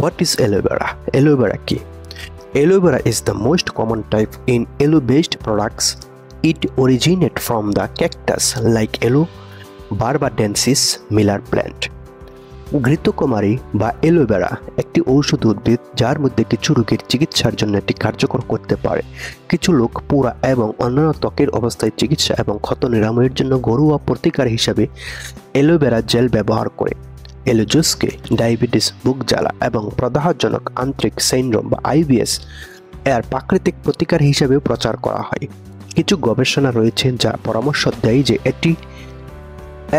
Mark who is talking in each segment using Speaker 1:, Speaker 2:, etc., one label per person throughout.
Speaker 1: What is aloe vera? Aloe vera কি? Aloe vera is the most common type in aloe-based products. It originates from the cactus like Aloe barbadensis Miller plant. ঘৃতকুমারী বা aloe vera একটি ঔষধ উদ্ভিদ যার মধ্যে কিছু রোগের চিকিৎসার জন্য এটি কার্যকর করতে পারে। কিছু লোক পোড়া এবং অন্যান্য ত্বকের অবস্থায় চিকিৎসা এবং ক্ষত নিরাময়ের জন্য ঘরোয়া প্রতিকার হিসাবে অ্যালোভেরা জেল ব্যবহার করে। অ্যালোe জুসকে ডায়াবেটিস, বুক জ্বালা এবং প্রদাহজনক আন্ত্রিক সিনড্রোম বা আইবিএস এর প্রাকৃতিক প্রতিকার হিসাবেও প্রচার করা হয়। কিছু গবেষণা রয়েছে যা পরামর্শ দেয় যে এটি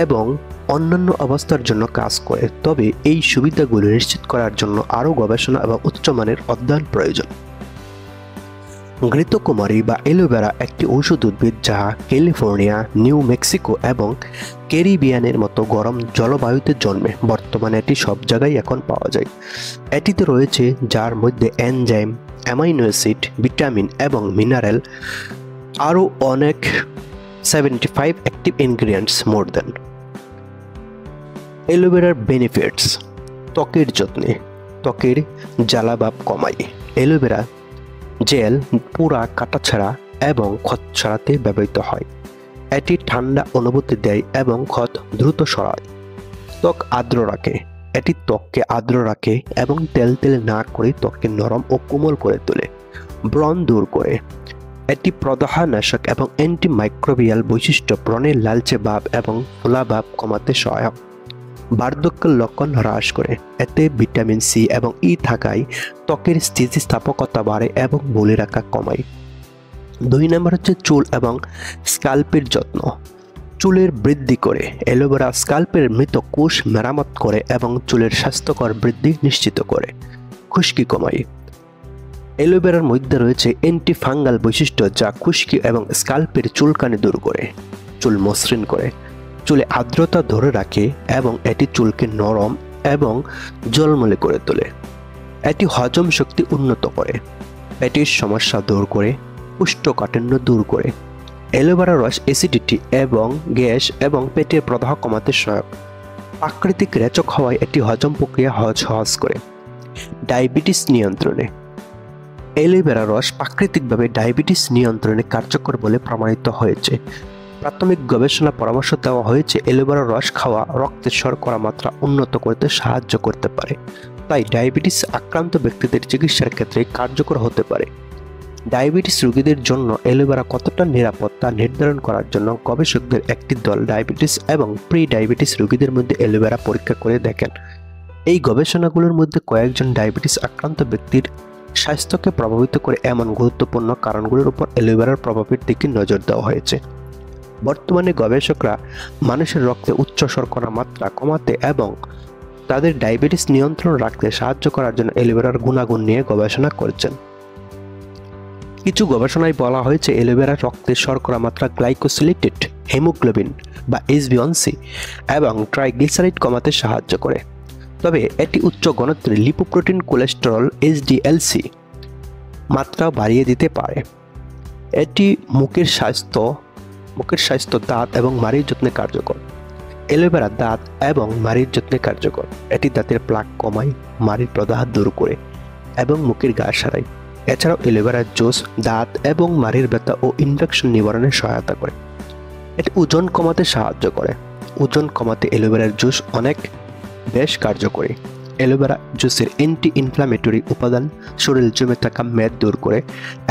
Speaker 1: এবং অন্যান্য অবস্থার জন্য কাজ করে, তবে এই সুবিধাগুলি নিশ্চিত করার জন্য আরও গবেষণা এবং উচ্চমানের অধ্যয়ন প্রয়োজন। ঘৃতকুমারী বা অ্যালোভেরা একটি ঔষধ উদ্ভিদ যা ক্যালিফোর্নিয়া, নিউ মেক্সিকো এবং ক্যারিবিয়ানের মতো গরম জলবায়ুতে জন্মে। বর্তমানে এটি সব জায়গায় এখন পাওয়া যায়। এটিতে রয়েছে যার মধ্যে এনজাইম, অ্যামাইনো অ্যাসিড, ভিটামিন এবং মিনারেল আরও অনেক 75 অ্যাক্টিভ ইনগ্রিডিয়েন্টস মোর দেন। অ্যালোভেরার বেনিফিটস। ত্বকের যত্নে ত্বকের জ্বালাভাব কমায়। অ্যালোভেরা জেল পুরা কাটাছাড়া এবং ক্ষত ছড়াতে ব্যবহৃত হয়। এটি ঠান্ডা অনুভূতি দেয় এবং ক্ষত দ্রুত সরায়। ত্বক আর্দ্র রাখে। এটি ত্বককে আর্দ্র রাখে এবং তেল না করে ত্বককে নরম ও কোমল করে তোলে। ব্রণ দূর করে। এটি প্রদাহনাশক এবং অ্যান্টিমাইক্রোবিয়াল বৈশিষ্ট্য ব্রণের লালচে ভাব এবং ফোলা ভাব কমাতে সহায়ক। বার্ধক্যের লক্ষণ হ্রাস করে। এতে ভিটামিন সি এবং ই থাকায় ত্বকের স্থিতিস্থাপকতা বাড়ে এবং বলে রাখা কমায়। 2 নম্বর হচ্ছে চুল এবং স্কাল্পের যত্ন। চুলের বৃদ্ধি করে। অ্যালোভেরা স্কাল্পের মৃত কোষ মেরামত করে এবং চুলের স্বাস্থ্যকর বৃদ্ধি নিশ্চিত করে। খুশকি কমায়। অ্যালোভেরার মধ্যে রয়েছে অ্যান্টিফাঙ্গাল বৈশিষ্ট্য যা খুশকি এবং স্কাল্পের চুলকানি দূর করে। চুল মসৃণ করে। চুলে আর্দ্রতা ধরে রাখে এবং এটি চুলকে নরম এবং ঝলমলে করে তোলে। এটি হজম শক্তি উন্নত করে। পেটের সমস্যা দূর করে। কোষ্ঠকাঠিন্য দূর করে। অ্যালোভেরা রস অ্যাসিডিটি এবং গ্যাস এবং পেটের প্রদাহ কমাতে সহায়ক। প্রাকৃতিক রেচক হওয়ায় এটি হজম প্রক্রিয়া সহজ করে। ডায়াবেটিস নিয়ন্ত্রণে। অ্যালোভেরা রস প্রাকৃতিকভাবে ডায়াবেটিস নিয়ন্ত্রণে কার্যকর বলে প্রমাণিত হয়েছে। প্রাথমিক গবেষণা পরামর্শ দেওয়া হয়েছে অ্যালোভেরা রস খাওয়া রক্তের শর্করা মাত্রা উন্নত করতে সাহায্য করতে পারে, তাই ডায়াবেটিস আক্রান্ত ব্যক্তিদের চিকিৎসার ক্ষেত্রে কার্যকর হতে পারে। ডায়াবেটিস রোগীদের জন্য অ্যালোভেরা কতটা নিরাপদ তা নির্ধারণ করার জন্য গবেষকদের একটি দল ডায়াবেটিস এবং প্রি ডায়াবেটিস রোগীদের মধ্যে অ্যালোভেরা পরীক্ষা করে দেখেন। এই গবেষণাগুলোর মধ্যে কয়েকজন ডায়াবেটিস আক্রান্ত ব্যক্তির স্বাস্থ্যকে প্রভাবিত করে এমন গুরুত্বপূর্ণ কারণগুলোর উপর অ্যালোভেরার প্রভাবের দিকে নজর দেওয়া হয়েছে। বর্তমানে গবেষকরা মানুষের রক্তে উচ্চ শর্করা মাত্রা কমাতে এবং তাদের ডায়াবেটিস নিয়ন্ত্রণ রাখতে সাহায্য করার জন্য অ্যালোভেরার গুণাগুণ নিয়ে গবেষণা করছেন। কিছু গবেষণায় বলা হয়েছে অ্যালোভেরা রক্তের শর্করা মাত্রা গ্লাইকোসিলেটেড হিমোগ্লোবিন বা HbA1c এবং ট্রাইগ্লিসারাইড কমাতে সাহায্য করে। তবে এটি উচ্চ ঘনত্বের লিপোপ্রোটিন কোলেস্টেরল HDLC মাত্রা বাড়িয়ে দিতে পারে। এটি মুখের স্বাস্থ্য, দাঁত এবং মাড়ির যত্নে কার্যকর। অ্যালোভেরা দাঁত এবং মাড়ির যত্নে কার্যকর। এটি দাঁতের প্লাক কমায়, মাড়ির প্রদাহ দূর করে এবং মুখের ঘা সারায়। এছাড়াও অ্যালোভেরার জুস দাঁত এবং মাড়ির ব্যথা ও ইনফেকশন নিবারণে সহায়তা করে। এটি ওজন কমাতে সাহায্য করে। ওজন কমাতে অ্যালোভেরার জুস বেশ কার্যকরী। অ্যালোভেরা জুসের অ্যান্টি ইনফ্লামেটরি উপাদান শরীরে জমে থাকা মেদ দূর করে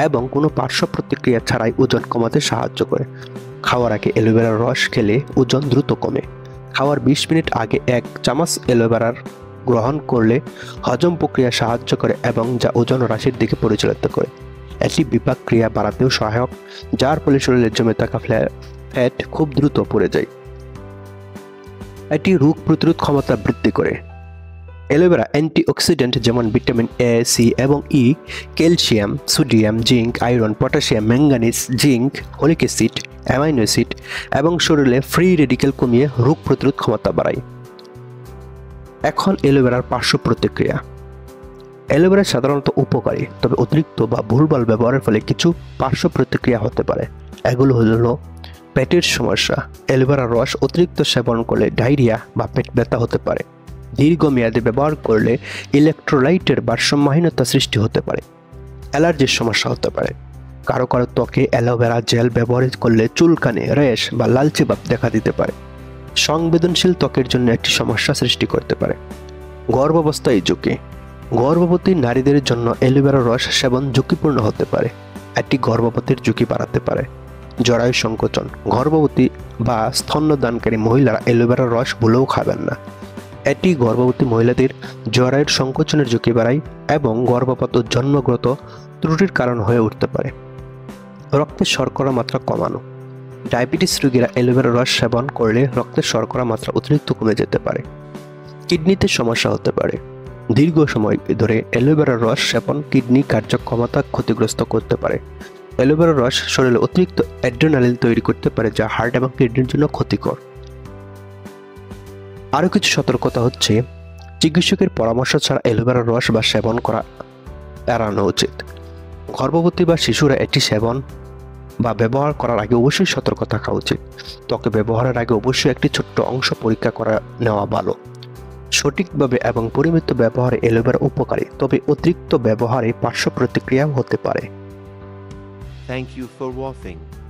Speaker 1: এবং কোনো পার্শ্ব প্রতিক্রিয়া ছাড়াই ওজন কমাতে সাহায্য করে। খাওয়ার আগে অ্যালোভেরার রস খেলে ওজন দ্রুত কমে। খাওয়ার 20 মিনিট আগে 1 চামচ অ্যালোভেরার গ্রহণ করলে হজম প্রক্রিয়া সাহায্য করে এবং যা ওজন হ্রাসের দিকে পরিচালিত করে। এটি বিপাক ক্রিয়া বাড়াতেও সহায়ক, যার ফলে শরীরে জমে থাকা ফ্যাট খুব দ্রুত পড়ে যায়। এটি রোগ প্রতিরোধ ক্ষমতা বৃদ্ধি করে। অ্যালোভেরা অ্যান্টিঅক্সিডেন্ট যেমন ভিটামিন A, C এবং E, calcium, sodium, zinc, iron, potassium, manganese, zinc, folic acid, amino acid এবং শরীরে ফ্রি রেডিক্যাল কমিয়ে রোগ প্রতিরোধ ক্ষমতা বাড়ায়। এখন অ্যালোভেরার পার্শ্ব প্রতিক্রিয়া। অ্যালোভেরা সাধারণত উপকারী, তবে অতিরিক্ত বা ভুলভাল ব্যবহারের ফলে কিছু পার্শ্ব প্রতিক্রিয়া হতে পারে। এগুলো হলো পেটের সমস্যা। অ্যালোভেরার রস অতিরিক্ত সেবন করলে ডায়রিয়া বা পেট ব্যথা হতে পারে। দীর্ঘমেয়াদে ব্যবহার করলে ইলেকট্রোলাইটের ভারসাম্যহীনতা সৃষ্টি হতে পারে। অ্যালার্জির সমস্যা হতে পারে। কারো কারো ত্বকে অ্যালোভেরা জেল ব্যবহার করলে চুলকানি, র্যাশ বা লালচে ভাব দেখা দিতে পারে। সংবেদনশীল ত্বকের জন্য একটি সমস্যা সৃষ্টি করতে পারে। গর্ভাবস্থায় ঝুঁকি। গর্ভবতী নারীদের জন্য অ্যালোভেরার রস সেবন ঝুঁকিপূর্ণ হতে পারে। এটি গর্ভপাতের ঝুঁকি বাড়াতে পারে। জরায়ু সংকোচন। গর্ভবতী বা স্তন্যদানকারী মহিলারা অ্যালোভেরার রস ভুলেও খাবেন না। এটি গর্ভবতী মহিলাদের জরায়ুর সংকোচনের ঝুঁকি বাড়ায় এবং গর্ভপাত ও জন্মগত ত্রুটির কারণ হয়ে উঠতে পারে। রক্তের শর্করা মাত্রা কমানো। ডায়াবেটিস রোগীরা অ্যালোভেরার রস সেবন করলে রক্তের শর্করা মাত্রা অতিরিক্ত কমে যেতে পারে। কিডনিতে সমস্যা হতে পারে। দীর্ঘ সময় ধরে অ্যালোভেরার রস সেবন কিডনি কার্যক্ষমতা ক্ষতিগ্রস্ত করতে পারে। অ্যালোভেরার রস শরীরে অতিরিক্ত অ্যাড্রেনালিন তৈরি করতে পারে, যা হার্ট এবং কিডনির জন্য ক্ষতিকর। আরও কিছু সতর্কতা হচ্ছে, চিকিৎসকের পরামর্শ ছাড়া অ্যালোভেরার রস বা সেবন করা এড়ানো উচিত। গর্ভবতী বা শিশুরা এটি সেবন বা ব্যবহার করার আগে অবশ্যই সতর্ক থাকা উচিত। ত্বকে ব্যবহারের আগে অবশ্যই একটি ছোট্ট অংশ পরীক্ষা করে নেওয়া ভালো। সঠিকভাবে এবং পরিমিত ব্যবহারে অ্যালোভেরা উপকারী, তবে অতিরিক্ত ব্যবহারে পার্শ্ব প্রতিক্রিয়াও হতে পারে।
Speaker 2: Thank you for watching.